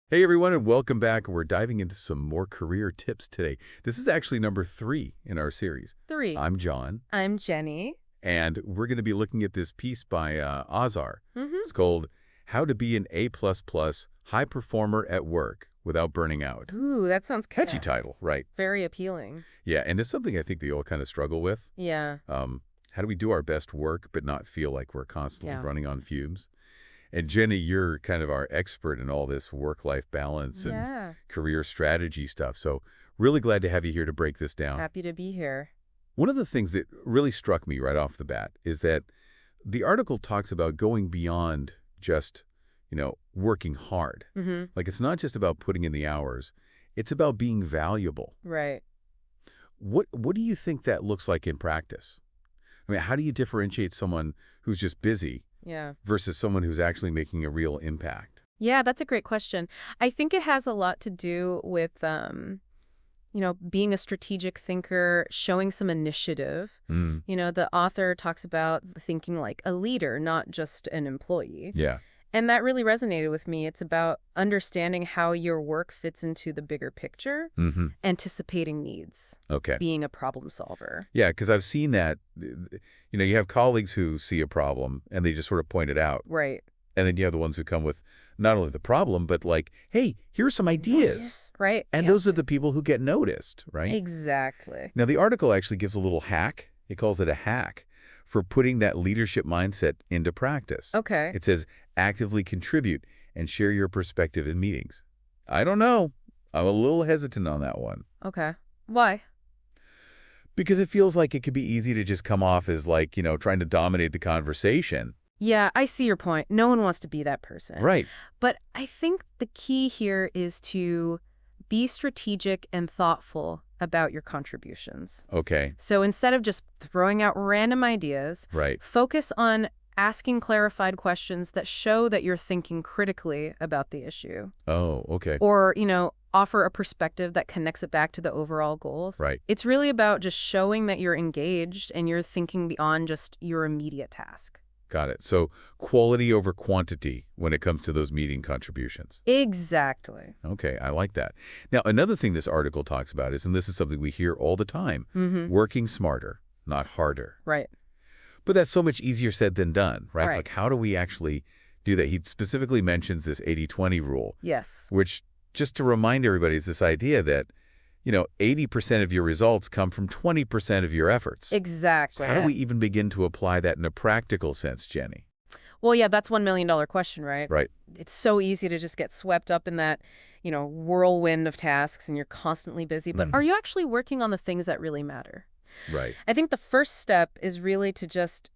Hey everyone, and welcome back. We're diving into some more career tips today. This is actually number 3 in our series. Three. I'm John, I'm Jenny. and we're going to be looking at this piece by Azhar. Mm-hmm. It's called How to Be an A++ High Performer at Work Without Burning Out. Ooh, that sounds Catchy title, right? very appealing. Yeah, and it's something I think we all kind of struggle with. Yeah. How do we do our best work but not feel like we're constantly Yeah. running on fumes? And Jenny, you're kind of our expert in all this work-life balance and Yeah. career strategy stuff. So really glad to have you here to break this down. Happy to be here. One of the things that really struck me right off the bat is that the article talks about going beyond just, working hard. Mm-hmm. Like it's not just about putting in the hours. It's about being valuable. Right. What do you think that looks like in practice? I mean, how do you differentiate someone who's just busy Yeah. versus someone who's actually making a real impact? Yeah, that's a great question. I think it has a lot to do with, being a strategic thinker, showing some initiative. Mm, The author talks about thinking like a leader, not just an employee. yeah. And that really resonated with me. It's about understanding how your work fits into the bigger picture, Mm-hmm. anticipating needs, Okay. being a problem solver. Yeah, because I've seen that, you have colleagues who see a problem and they just sort of point it out. Right. And then you have the ones who come with not only the problem, but like, hey, here are some ideas. Right. And Yeah. those are the people who get noticed, right? Exactly. Now, the article actually gives a little hack. It calls it a hack for putting that leadership mindset into practice. Okay. It says, actively contribute and share your perspective in meetings. I don't know. I'm a little hesitant on that one. Okay. Why? Because it feels like it could be easy to just come off as like, trying to dominate the conversation. Yeah, I see your point. No one wants to be that person. Right. But I think the key here is to be strategic and thoughtful about your contributions. Okay. So instead of just throwing out random ideas, Right. focus on asking clarified questions that show that you're thinking critically about the issue. Oh, okay. Or, offer a perspective that connects it back to the overall goals. Right. It's really about just showing that you're engaged and you're thinking beyond just your immediate task. Got it. So quality over quantity when it comes to those meeting contributions. Exactly. Okay, I like that. Now, another thing this article talks about is, and this is something we hear all the time, Mm-hmm. working smarter, not harder. Right. But that's so much easier said than done, right? Right. Like, how do we actually do that? He specifically mentions this 80-20 rule, Yes. which, just to remind everybody, is this idea that, 80% of your results come from 20% of your efforts. Exactly. So how do we even begin to apply that in a practical sense, Jenny? Well, yeah, that's $1 million question, right? Right. It's so easy to just get swept up in that, whirlwind of tasks and you're constantly busy. But Mhm. are you actually working on the things that really matter? Right. I think the first step is really to just,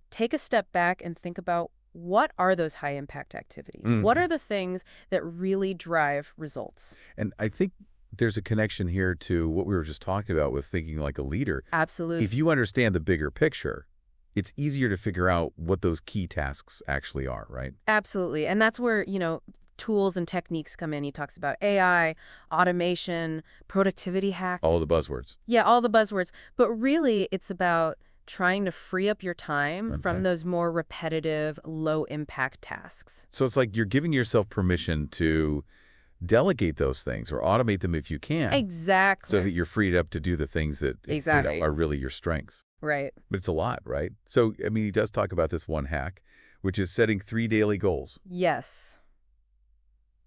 take a step back and think about what are those high impact activities? What Mhm. are the things that really drive results? And I think there's a connection here to what we were just talking about with thinking like a leader. Absolutely. If you understand the bigger picture, it's easier to figure out what those key tasks actually are, right? Absolutely. And that's where, tools and techniques come in. He talks about AI, automation, productivity hacks. All the buzzwords. Yeah, all the buzzwords. But really, it's about trying to free up your time Okay. from those more repetitive, low-impact tasks. So it's like you're giving yourself permission to delegate those things or automate them if you can. Exactly. So that you're freed up to do the things that Exactly. are really your strengths. Right. But it's a lot, right? So, I mean, he does talk about this one hack, which is setting 3 daily goals. Yes.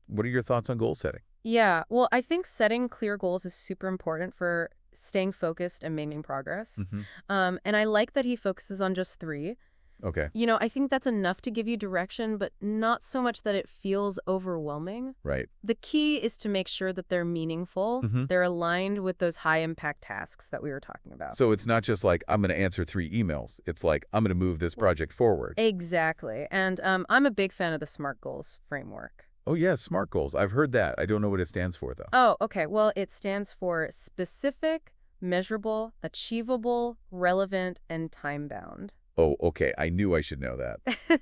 What are your thoughts on goal setting? Yeah. Well, I think setting clear goals is super important for staying focused and making progress. Mm-hmm. And I like that he focuses on just 3. Okay. I think that's enough to give you direction, but not so much that it feels overwhelming. Right. The key is to make sure that they're meaningful. Mhm. They're aligned with those high-impact tasks that we were talking about. So it's not just like, I'm going to answer 3 emails. It's like, I'm going to move this project forward. Exactly. And I'm a big fan of the SMART goals framework. Oh, yeah, SMART goals. I've heard that. I don't know what it stands for, though. Oh, okay. Well, it stands for specific, measurable, achievable, relevant, and time-bound. Oh, okay. I knew I should know that.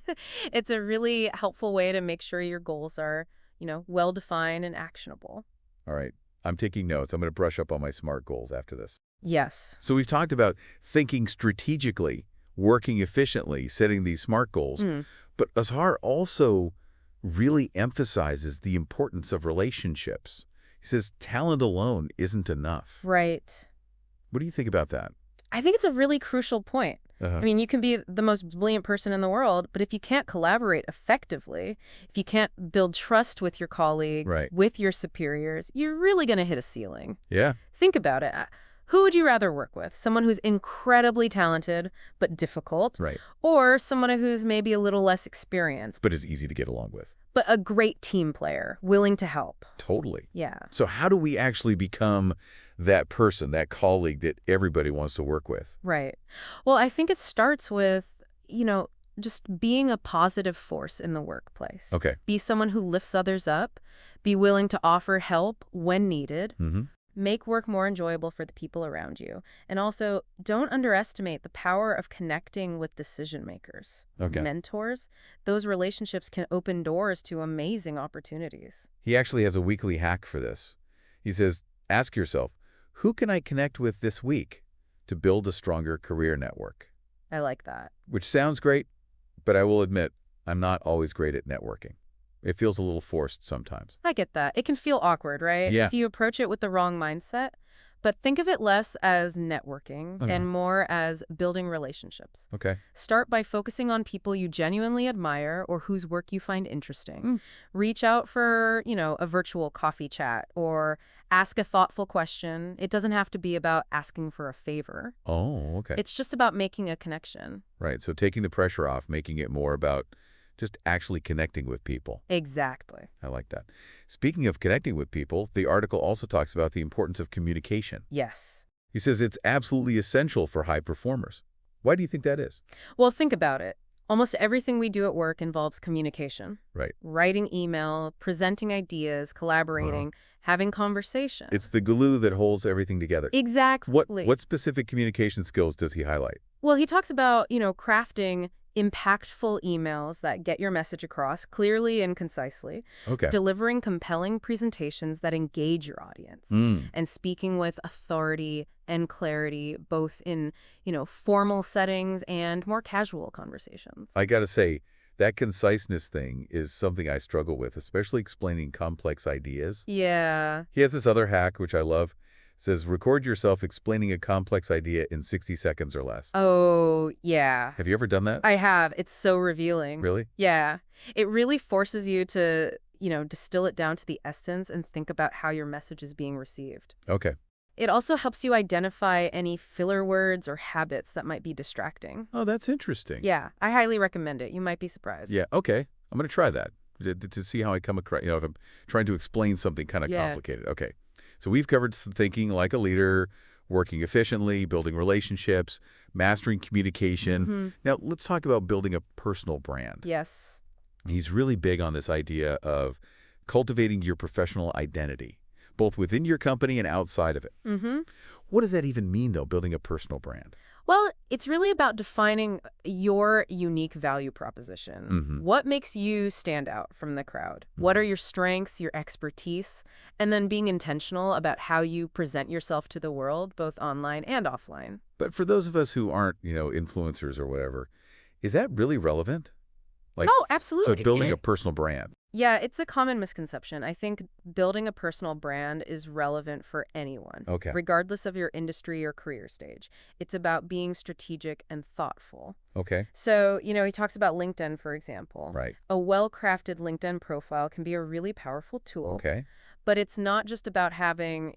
It's a really helpful way to make sure your goals are, well-defined and actionable. All right. I'm taking notes. I'm going to brush up on my SMART goals after this. Yes. So we've talked about thinking strategically, working efficiently, setting these SMART goals. Mm. But Azhar also really emphasizes the importance of relationships. He says talent alone isn't enough. Right. What do you think about that? I think it's a really crucial point. Uh-huh. I mean, you can be the most brilliant person in the world, but if you can't collaborate effectively, if you can't build trust with your colleagues, Right. with your superiors, you're really going to hit a ceiling. Yeah. Think about it. Who would you rather work with? Someone who's incredibly talented but difficult, Right. or someone who's maybe a little less experienced But it's easy to get along with. but a great team player, willing to help? Totally. Yeah. So how do we actually become that person, that colleague that everybody wants to work with? Right. Well, I think it starts with, you know, just being a positive force in the workplace. Okay. Be someone who lifts others up, be willing to offer help when needed, Mm-hmm. make work more enjoyable for the people around you, and also don't underestimate the power of connecting with decision makers, Okay. mentors. Those relationships can open doors to amazing opportunities. He actually has a weekly hack for this. He says, ask yourself, who can I connect with this week to build a stronger career network? I like that. Which sounds great, but I will admit, I'm not always great at networking. It feels a little forced sometimes. I get that. It can feel awkward, right? Yeah. If you approach it with the wrong mindset. But think of it less as networking Okay. and more as building relationships. Okay. Start by focusing on people you genuinely admire or whose work you find interesting. Mm. Reach out for, a virtual coffee chat or ask a thoughtful question. It doesn't have to be about asking for a favor. Oh, okay. It's just about making a connection. Right. So taking the pressure off, making it more about just actually connecting with people. Exactly. I like that. Speaking of connecting with people, the article also talks about the importance of communication. Yes. He says it's absolutely essential for high performers. Why do you think that is? Well, think about it. Almost everything we do at work involves communication. Right. Writing email, presenting ideas, collaborating, having conversation. It's the glue that holds everything together. Exactly. What specific communication skills does he highlight? Well, he talks about, crafting impactful emails that get your message across clearly and concisely, Okay. delivering compelling presentations that engage your audience, and speaking with authority and clarity, both in, formal settings and more casual conversations. I got to say, that conciseness thing is something I struggle with, especially explaining complex ideas. Yeah. He has this other hack, which I love. It says, record yourself explaining a complex idea in 60 seconds or less. Oh, yeah. Have you ever done that? I have. It's so revealing. Really? Yeah. It really forces you to, distill it down to the essence and think about how your message is being received. Okay. It also helps you identify any filler words or habits that might be distracting. Oh, that's interesting. Yeah, I highly recommend it. You might be surprised. Yeah, okay. I'm going to try that to see how I come across, if I'm trying to explain something kind of Yeah. complicated. Okay. So we've covered thinking like a leader, working efficiently, building relationships, mastering communication. Now, let's talk about building a personal brand. Yes. He's really big on this idea of cultivating your professional identity, both within your company and outside of it. What does that even mean, though, building a personal brand? Well, it's really about defining your unique value proposition. What makes you stand out from the crowd? What are your strengths, your expertise? And then being intentional about how you present yourself to the world, both online and offline. But for those of us who aren't, influencers or whatever, is that really relevant? Like, Oh, so absolutely. building a personal brand. Yeah, it's a common misconception. I think building a personal brand is relevant for anyone, Okay. regardless of your industry or career stage. It's about being strategic and thoughtful. Okay. So, he talks about LinkedIn, for example. Right. A well-crafted LinkedIn profile can be a really powerful tool. Okay. But it's not just about having,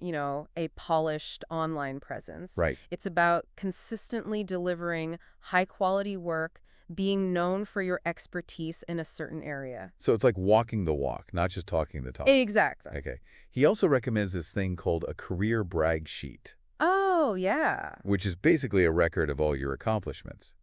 a polished online presence. Right. It's about consistently delivering high-quality work, being known for your expertise in a certain area. So it's like walking the walk, not just talking the talk. Exactly. Okay. He also recommends this thing called a career brag sheet, Oh, yeah. which is basically a record of all your accomplishments.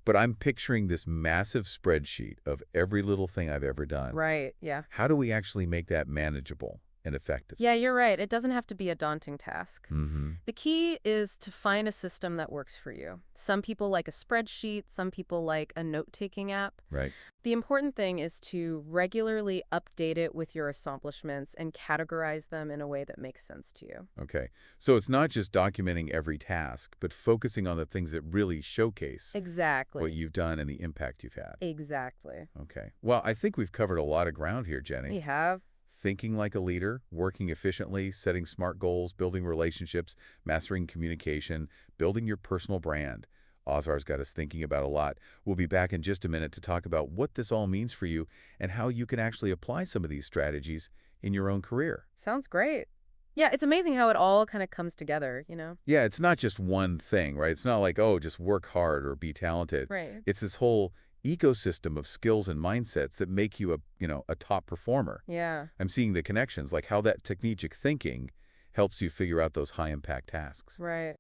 But I'm picturing this massive spreadsheet of every little thing I've ever done. Right, yeah. How do we actually make that manageable? and effective. Yeah, you're right. It doesn't have to be a daunting task. Mm-hmm. The key is to find a system that works for you. Some people like a spreadsheet, some people like a note-taking app. Right. The important thing is to regularly update it with your accomplishments and categorize them in a way that makes sense to you. Okay. So it's not just documenting every task, but focusing on the things that really showcase Exactly. what you've done and the impact you've had. Exactly. Okay. Well, I think we've covered a lot of ground here, Jenny. We have. Thinking like a leader, working efficiently, setting smart goals, building relationships, mastering communication, building your personal brand. Azhar's got us thinking about a lot. We'll be back in just a minute to talk about what this all means for you and how you can actually apply some of these strategies in your own career. Sounds great. Yeah, it's amazing how it all kind of comes together, you know? Yeah, it's not just one thing, right? It's not like, oh, just work hard or be talented. Right. It's this whole ecosystem of skills and mindsets that make you a top performer. Yeah. I'm seeing the connections, like how that technique thinking helps you figure out those high-impact tasks. Right.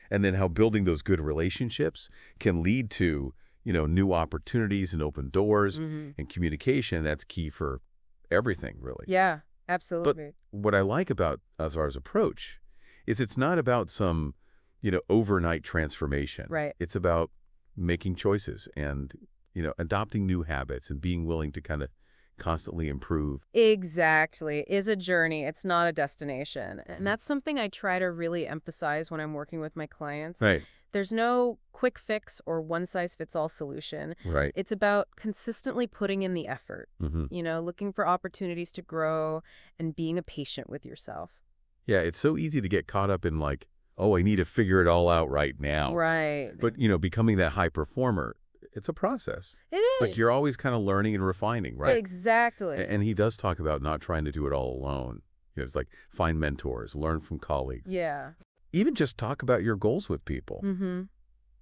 And then how building those good relationships can lead to, new opportunities and open doors and communication. That's key for everything, really. Yeah, But absolutely. what I like about Azhar's approach is it's not about some, overnight transformation. Right. It's about making choices and, adopting new habits and being willing to kind of constantly improve. Exactly. Is a journey. It's not a destination. And that's something I try to really emphasize when I'm working with my clients. Right. There's no quick fix or one-size-fits-all solution. Right. It's about consistently putting in the effort, Mm-hmm. looking for opportunities to grow and being a patient with yourself. Yeah, it's so easy to get caught up in like, oh, I need to figure it all out right now. Right. But, becoming that high performer, it's a process. It Like is. you're always kind of learning and refining, right? Exactly. And he does talk about not trying to do it all alone. It's like find mentors, learn from colleagues. Yeah. Even just talk about your goals with people. Mm-hmm.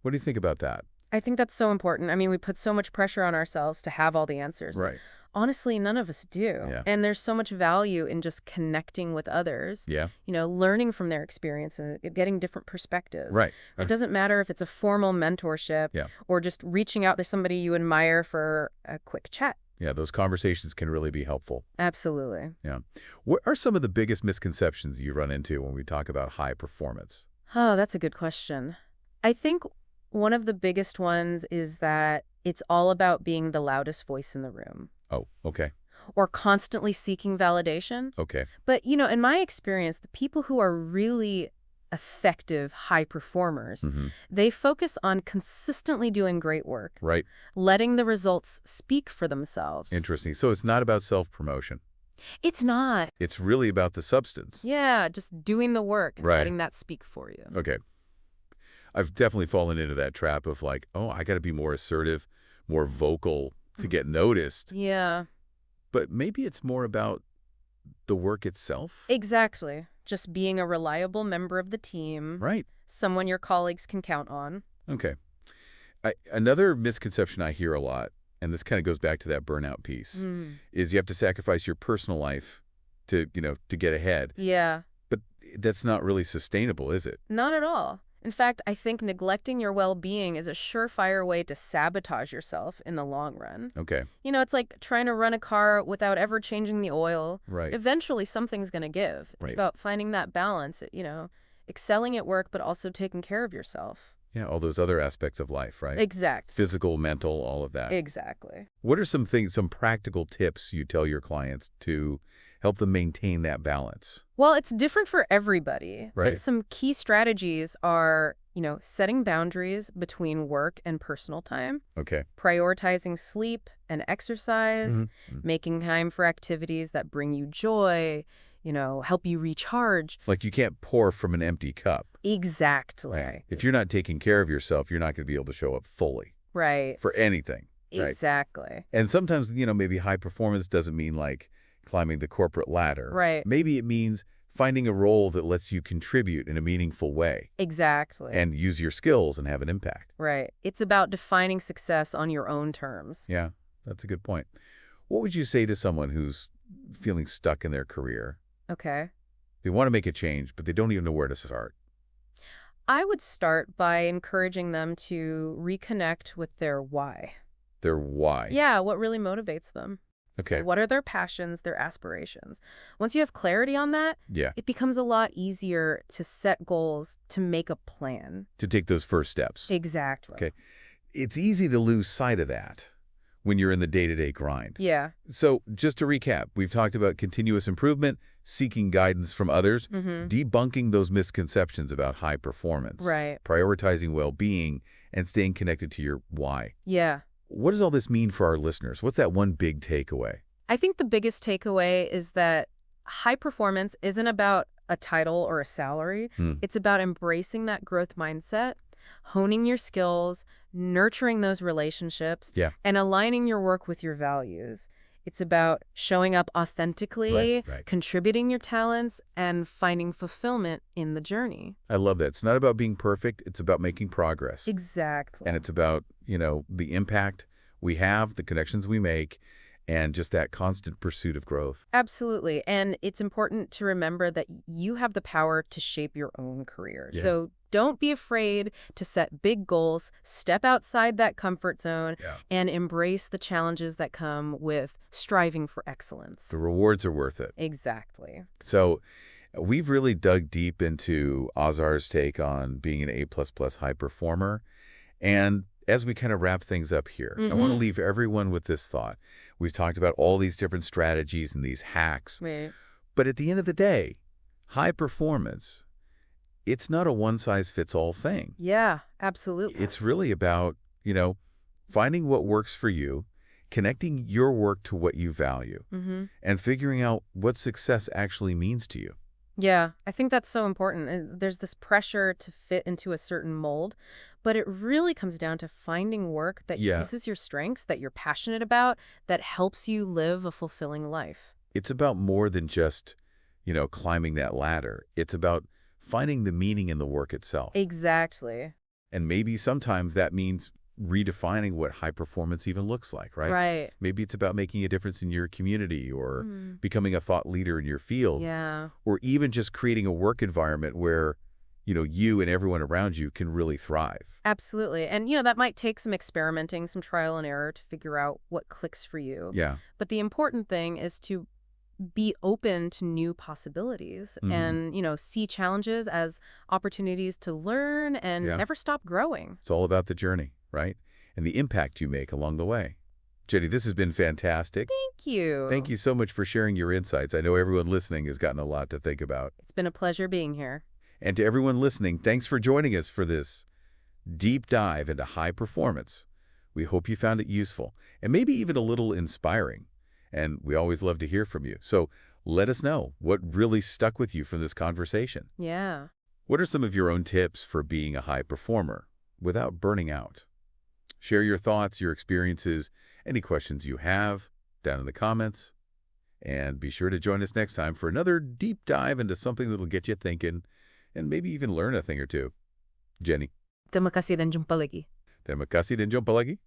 What do you think about that? I think that's so important. I mean, we put so much pressure on ourselves to have all the answers. Right. Honestly, none of us do. Yeah. And there's so much value in just connecting with others, Yeah. learning from their experience and getting different perspectives. Right. It doesn't matter if it's a formal mentorship Yeah. or just reaching out to somebody you admire for a quick chat. Yeah, those conversations can really be helpful. Absolutely. Yeah. What are some of the biggest misconceptions you run into when we talk about high performance? Oh, that's a good question. I think one of the biggest ones is that it's all about being the loudest voice in the room Oh, okay. or constantly seeking validation. Okay. But, in my experience, the people who are really effective high performers, Mm-hmm. they focus on consistently doing great work, Right. letting the results speak for themselves. Interesting. So it's not about self-promotion. It's not. It's really about the substance. Yeah, just doing the work and Right. letting that speak for you. Okay. I've definitely fallen into that trap of like, oh, I got to be more assertive, more vocal to get noticed. Yeah, But maybe it's more about the work itself. exactly. Just being a reliable member of the team, Right. someone your colleagues can count on. Okay. Another misconception I hear a lot, and this kind of goes back to that burnout piece, is you have to sacrifice your personal life to get ahead. Yeah, But that's not really sustainable, is it? not at all. In fact, I think neglecting your well-being is a surefire way to sabotage yourself in the long run. Okay. It's like trying to run a car without ever changing the oil. Right. Eventually, something's going to give. Right. It's about finding that balance, excelling at work, but also taking care of yourself. Yeah, all those other aspects of life, right? Exactly. Physical, mental, all of that. Exactly. What are some practical tips you tell your clients to help them maintain that balance? Well, it's different for everybody. Right. But some key strategies are, setting boundaries between work and personal time, Okay. prioritizing sleep and exercise, Mhm. making time for activities that bring you joy, help you recharge. Like you can't pour from an empty cup. Exactly. Right. If you're not taking care of yourself, you're not going to be able to show up fully Right. for anything. Right. Exactly. And sometimes, maybe high performance doesn't mean like climbing the corporate ladder. Right. Maybe it means finding a role that lets you contribute in a meaningful way Exactly. and use your skills and have an impact. Right. It's about defining success on your own terms. Yeah, that's a good point. What would you say to someone who's feeling stuck in their career? Okay. They want to make a change, but they don't even know where to start. I would start by encouraging them to reconnect with their why. Their why. Yeah, what really motivates them. Okay. What are their passions, their aspirations? Once you have clarity on that, Yeah. it becomes a lot easier to set goals, to make a plan. To take those first steps. Exactly. Okay. It's easy to lose sight of that when you're in the day-to-day grind. Yeah. So just to recap, we've talked about continuous improvement, seeking guidance from others, debunking those misconceptions about high performance, Right. prioritizing well-being, and staying connected to your why. Yeah. What does all this mean for our listeners? What's that one big takeaway? I think the biggest takeaway is that high performance isn't about a title or a salary. It's about embracing that growth mindset, honing your skills, nurturing those relationships, Yeah. and aligning your work with your values. It's about showing up authentically, Right. contributing your talents, and finding fulfillment in the journey. I love that. It's not about being perfect. It's about making progress. Exactly. And it's about, the impact we have, the connections we make, and just that constant pursuit of growth. Absolutely. And it's important to remember that you have the power to shape your own career. Yeah. So don't be afraid to set big goals, step outside that comfort zone, and embrace the challenges that come with striving for excellence. The rewards are worth it. Exactly. So we've really dug deep into Azhar's take on being an A++ high performer. And as we kind of wrap things up here, I want to leave everyone with this thought. We've talked about all these different strategies and these hacks. Right. But at the end of the day, high performance, it's not a one-size-fits-all thing. Yeah, absolutely. It's really about, finding what works for you, connecting your work to what you value, and figuring out what success actually means to you. Yeah, I think that's so important. And there's this pressure to fit into a certain mold, but it really comes down to finding work that uses your strengths, that you're passionate about, that helps you live a fulfilling life. It's about more than just, climbing that ladder. It's about finding the meaning in the work itself. Exactly. And maybe sometimes that means redefining what high performance even looks like, right? Right. Maybe it's about making a difference in your community or becoming a thought leader in your field. Yeah. Or even just creating a work environment where, you and everyone around you can really thrive. Absolutely. And, that might take some experimenting, some trial and error to figure out what clicks for you. Yeah. But the important thing is to be open to new possibilities and, see challenges as opportunities to learn and never stop growing. It's all about the journey, right? And the impact you make along the way. Jenny, this has been fantastic. Thank you. Thank you so much for sharing your insights. I know everyone listening has gotten a lot to think about. It's been a pleasure being here. And to everyone listening, thanks for joining us for this deep dive into high performance. We hope you found it useful and maybe even a little inspiring. And we always love to hear from you. So let us know what really stuck with you from this conversation. Yeah. What are some of your own tips for being a high performer without burning out? Share your thoughts, your experiences, any questions you have down in the comments. And be sure to join us next time for another deep dive into something that'll get you thinking and maybe even learn a thing or two. Jenny. Terima kasih dan jumpa lagi. Terima kasih dan jumpa lagi.